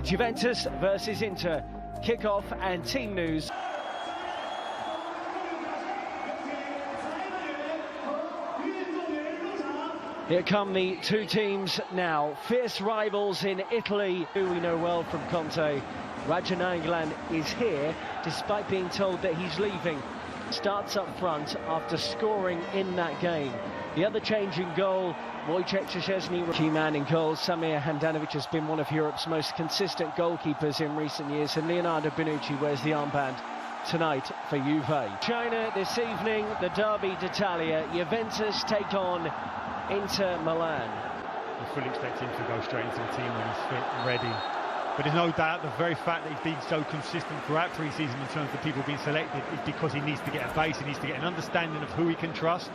Juventus versus Inter, kickoff and team news. Here come the two teams now, fierce rivals in Italy, who we know well from Conte. Rajananglan is here, despite being told that he's leaving. Starts up front after scoring in that game. The other change in goal, Wojciech Szczesny, key man in goal. Samir Handanovic has been one of Europe's most consistent goalkeepers in recent years, and Leonardo Bonucci wears the armband tonight for Juve. China this evening, the Derby d'Italia. Juventus take on Inter Milan. I fully expect him to go straight into the team when he's fit and ready. But there's no doubt the very fact that he's been so consistent throughout pre-season in terms of people being selected is because he needs to get a base, he needs to get an understanding of who he can trust,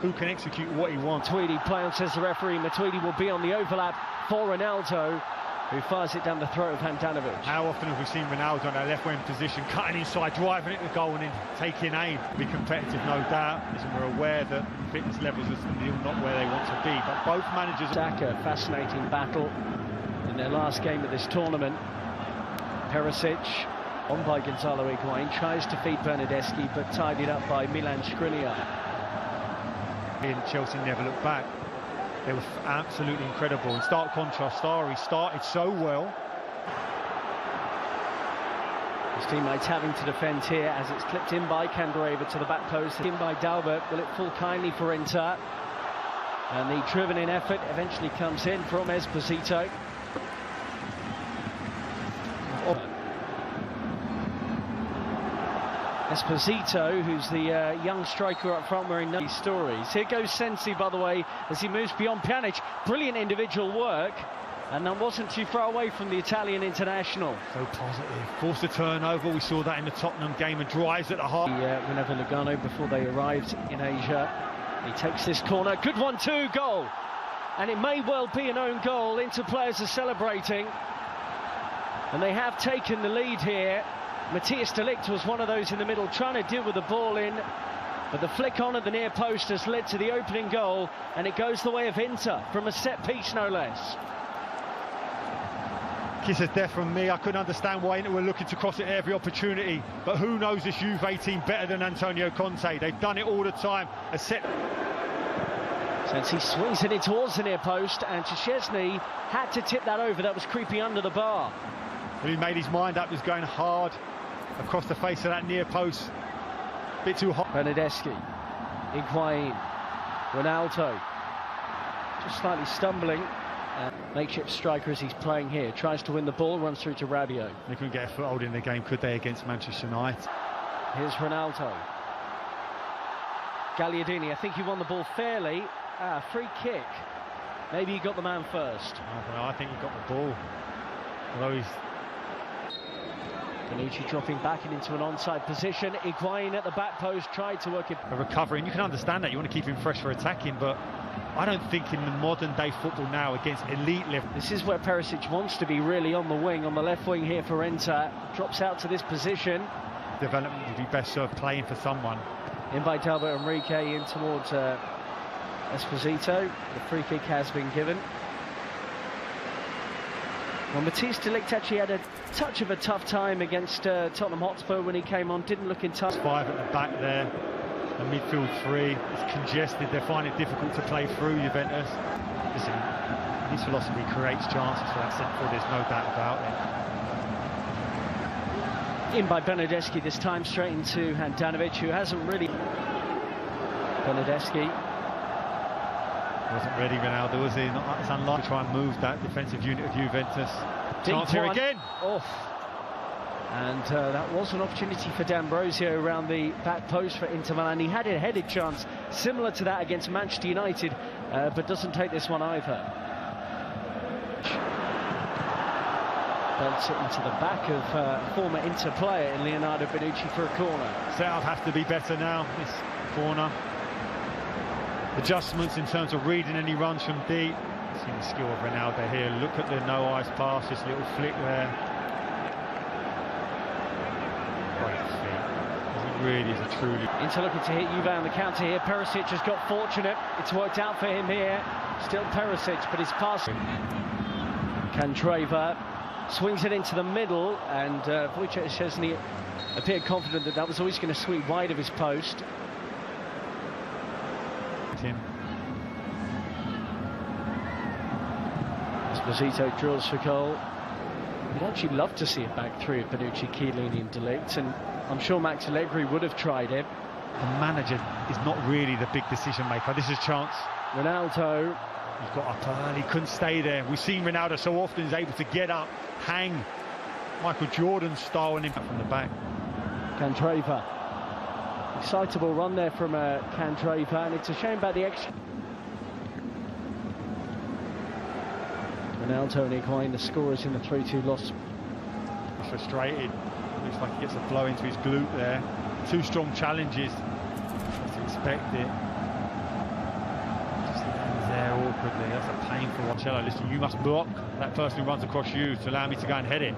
who can execute what he wants. Matuidi play says the referee. Matuidi will be on the overlap for Ronaldo, who fires it down the throat of Handanovic. How often have we seen Ronaldo in that left wing position, cutting inside, driving it to goal and then taking aim? Be competitive, no doubt, as we're aware that fitness levels are still not where they want to be, but both managers... Saka, fascinating battle in their last game of this tournament. Perisic, on by Gonzalo Higuain, tries to feed Bernardeschi, but tidied up by Milan Skriniar. Chelsea never looked back. They were absolutely incredible. In stark contrast, Sarri started so well. His teammates having to defend here as it's clipped in by Candreva to the back post. In by Dalbert. Will it fall kindly for Inter? And the driven-in effort eventually comes in from Esposito. Esposito, who's the young striker up front, wearing these stories. Here goes Sensi, by the way, as he moves beyond Pjanic. Brilliant individual work, and that wasn't too far away from the Italian international. So positive. Forced a turnover. We saw that in the Tottenham game, and drives at the heart. Whenever Lugano, before they arrived in Asia, he takes this corner. Good one, too, goal. And it may well be an own goal. Inter players are celebrating, and they have taken the lead here. Matthias de Ligt was one of those in the middle trying to deal with the ball in, but the flick on at the near post has led to the opening goal, and it goes the way of Inter from a set piece, no less. Kiss of death from me. I couldn't understand why Inter were looking to cross it every opportunity, but who knows this Juve team better than Antonio Conte? They've done it all the time. A set. Since he swings it in towards the near post, and Szczesny had to tip that over. That was creeping under the bar. He made his mind up. He was going hard across the face of that near post. Bit too hot. Bernardeschi, Higuain, Ronaldo, just slightly stumbling. Makeshift striker as he's playing here, tries to win the ball, runs through to Rabiot. They couldn't get a foothold in the game, could they, against Manchester United? Here's Ronaldo. Gagliardini, I think he won the ball fairly. Free kick. Maybe he got the man first. I think he got the ball. Although he's... Bonucci dropping back and into an onside position. Higuain at the back post, tried to work it. A recovery, and you can understand that. You want to keep him fresh for attacking, but I don't think in the modern day football now against elite level. This is where Perisic wants to be, really, on the wing, on the left wing here for Inter. Drops out to this position. Development would be best served playing for someone. In by Dalbert Enrique, in towards Esposito. The free kick has been given. Well, Matthias de Ligt actually had a touch of a tough time against Tottenham Hotspur when he came on. Didn't look in touch. 5 at the back there. The midfield 3. It's congested. They find it difficult to play through Juventus. Listen, his philosophy creates chances for that centre forward. There's no doubt about it. In by Bernardeschi this time, straight into Handanovic, who hasn't really... Bernardeschi. Wasn't ready, Ronaldo, was he? It's unlikely to try and move that defensive unit of Juventus. Chance here again. Off. And that was an opportunity for D'Ambrosio around the back post for Inter Milan. He had a headed chance similar to that against Manchester United, but doesn't take this one either. Belts it into the back of former Inter player in Leonardo Bonucci for a corner. Setup has to be better now, this corner. Adjustments in terms of reading any runs from deep. See the skill of Ronaldo here. Look at the no-eyes pass, this little flick there. Great feet. It really is a truly... Inter looking to hit Juve on the counter here. Perisic has got fortunate. It's worked out for him here. Still Perisic, but his pass... Candreva swings it into the middle, and Wojciech Szczesny appeared confident that that was always going to sweep wide of his post. Esposito drills for goal. We'd actually love to see it back through Bonucci, Chiellini and De Ligt, and I'm sure Max Allegri would have tried it. The manager is not really the big decision maker. This is a chance. Ronaldo. He's got up early, couldn't stay there. We've seen Ronaldo so often, he's able to get up, hang. Michael Jordan style and impact from the back. Candreva. Excitable run there from Candreva, and it's a shame about the extra. Ronaldo and Higuain, the scorers in the 3-2 loss. He's frustrated. Looks like he gets a blow into his glute there. Two strong challenges. Just expect it. Just lands there awkwardly. That's a painful one. Cello, listen, you must block that person who runs across you to allow me to go and head it.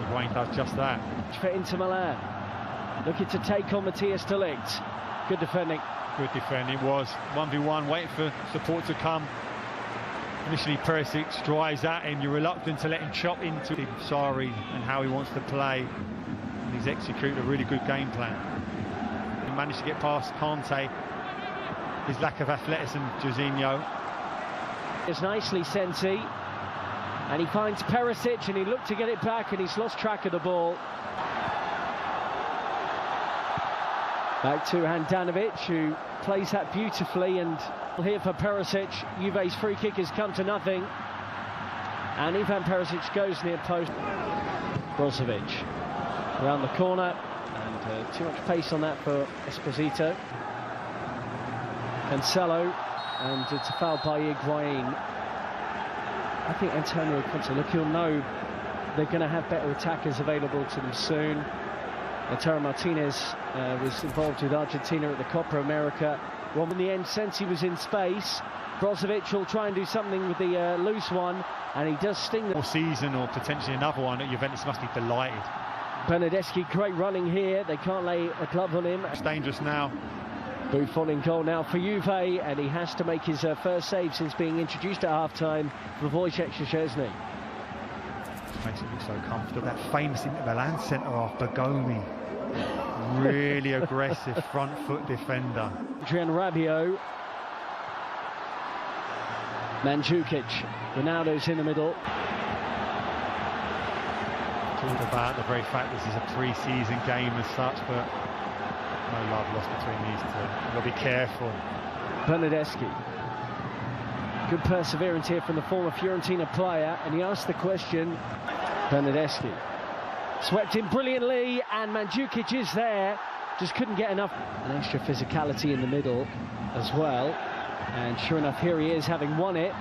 Higuain does just that. For Inter Milan. Looking to take on Matthias De Ligt. Good defending. Good defending. It was 1v1, waiting for support to come. Initially Perisic drives at him, you're reluctant to let him chop into Sarri and how he wants to play, and he's executed a really good game plan. He managed to get past Kante, his lack of athleticism, Jorginho. It's nicely Sensi, and he finds Perisic and he looked to get it back and he's lost track of the ball. Back to Handanovic, who plays that beautifully, and here for Perisic. Juve's free kick has come to nothing, and Ivan Perisic goes near post. Brozovic around the corner, and too much pace on that for Esposito. Cancelo, and it's a foul by Higuain. I think Antonio Conte, look, he'll know they're going to have better attackers available to them soon. Lautaro Martinez was involved with Argentina at the Copa America. Well, in the end, Sensi was in space. Brozovic will try and do something with the loose one, and he does sting the season, or potentially another one. Juventus must be delighted. Bernardeschi, great running here. They can't lay a glove on him. It's dangerous now. Buffon in goal now for Juve, and he has to make his first save since being introduced at half-time for Wojciech Szczesny. Makes it look so comfortable. That famous Inter Milan centre-half, Bergomi. Really aggressive front foot defender. Adrian Rabiot. Mandzukic. Ronaldo's in the middle. Talked about the very fact this is a pre-season game as such, but no love lost between these two. You've got to be careful. Bernardeschi. Good perseverance here from the former Fiorentina player, and he asked the question. Bernardeschi swept in brilliantly, and Mandzukic is there, just couldn't get enough. An extra physicality in the middle as well, and sure enough, here he is, having won it. You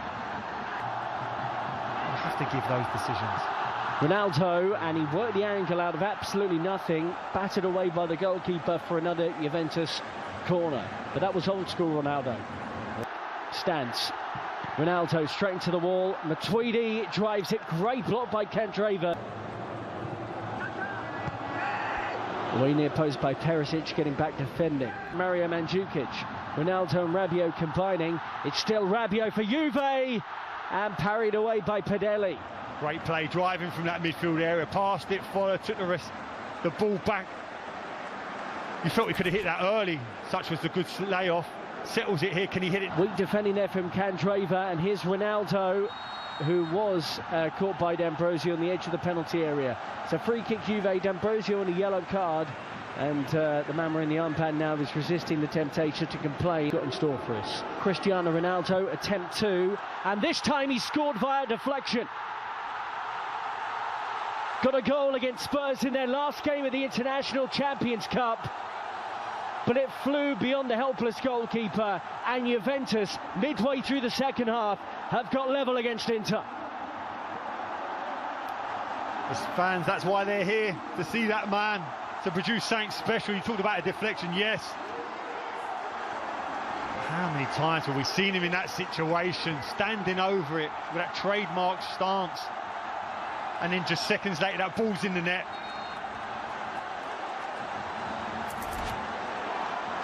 have to give those decisions. Ronaldo, and he worked the angle out of absolutely nothing, battered away by the goalkeeper for another Juventus corner, but that was old school Ronaldo. Stance. Ronaldo straight into the wall. Matuidi drives it. Great block by Candreva. Way near post by Perisic, getting back defending. Mario Mandzukic. Ronaldo and Rabiot combining. It's still Rabiot for Juve, and parried away by Padelli. Great play, driving from that midfield area. Passed it, followed, took the ball back. You felt he could have hit that early. Such was the good layoff. Settles it here, can he hit it? Weak defending there from Candreva, and here's Ronaldo, who was caught by D'Ambrosio on the edge of the penalty area. It's a free kick Juve, D'Ambrosio on a yellow card, and the man wearing the armband now is resisting the temptation to complain. Got in store for us. Cristiano Ronaldo, attempt 2, and this time he scored via deflection. Got a goal against Spurs in their last game of the International Champions Cup, but it flew beyond the helpless goalkeeper, and Juventus, midway through the second half, have got level against Inter. As fans, that's why they're here, to see that man, to produce something special. You talked about a deflection, yes. How many times have we seen him in that situation, standing over it with that trademark stance, and then just seconds later that ball's in the net.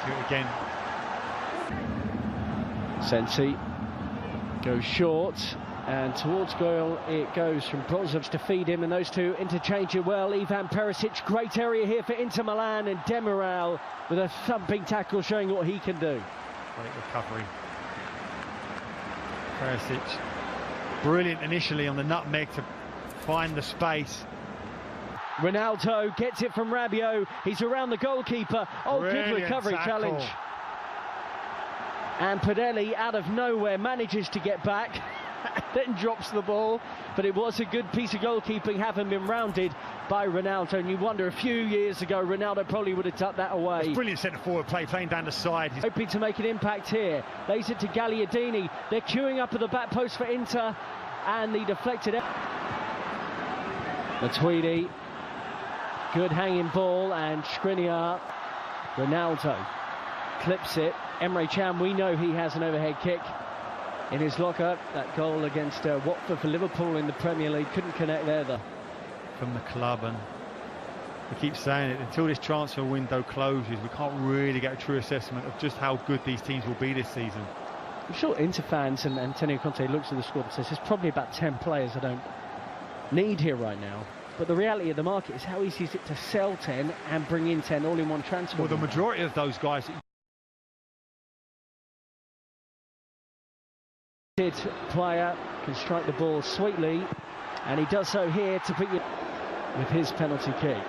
Do it again. Sensi goes short, And towards goal it goes from Brozovic to feed him, and those two interchange it well. Ivan Perisic, great area here for Inter Milan, and Demiral with a thumping tackle showing what he can do. Great recovery. Perisic, brilliant initially on the nutmeg to find the space. Ronaldo gets it from Rabiot, he's around the goalkeeper. Oh, Brilliant good recovery tackle. challenge. And Padelli out of nowhere manages to get back, then drops the ball, but it was a good piece of goalkeeping, having been rounded by Ronaldo. And you wonder, a few years ago Ronaldo probably would have tucked that away. It's brilliant centre forward play, playing down the side. He's hoping to make an impact here. Lays it to Gagliardini. They're queuing up at the back post for Inter, and the deflected Matuidi. Good hanging ball, and Skriniar. Ronaldo clips it. Emre Can, we know he has an overhead kick in his locker. That goal against Watford for Liverpool in the Premier League, couldn't connect there though. From the club, and we keep saying it, until this transfer window closes, we can't really get a true assessment of just how good these teams will be this season. I'm sure Inter fans and Antonio Conte looks at the squad and says there's probably about 10 players I don't need here right now. But the reality of the market is how easy is it to sell 10 and bring in 10 all in one transfer? Well, the majority of those guys... Player can strike the ball sweetly, and he does so here to put you with his penalty kick.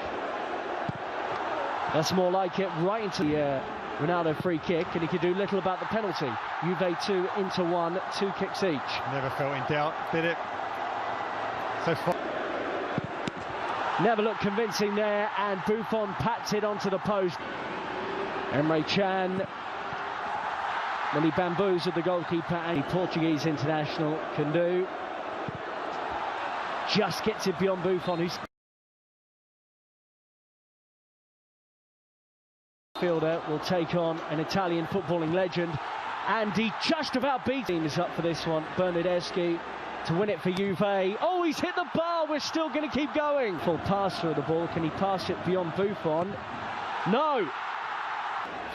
That's more like it, right into the Ronaldo free kick, and he could do little about the penalty. Juve 2, Inter 1, 2 kicks each. Never felt in doubt, did it? So far. Never looked convincing there, and Buffon pats it onto the post. Emre Can, then he bamboozled the goalkeeper, and the Portuguese international can do. Just gets it beyond Buffon, who's fielder will take on an Italian footballing legend, and he just about beats him. Is up for this one. Bernardeschi to win it for Juve. Oh, he's hit the bar. We're still going to keep going. Full pass through the ball. Can he pass it beyond Buffon? No.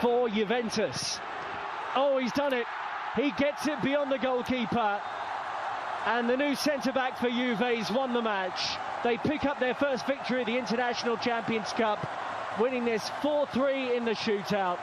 For Juventus. Oh, he's done it. He gets it beyond the goalkeeper. And the new centre-back for Juve's won the match. They pick up their first victory of the International Champions Cup, winning this 4-3 in the shootout.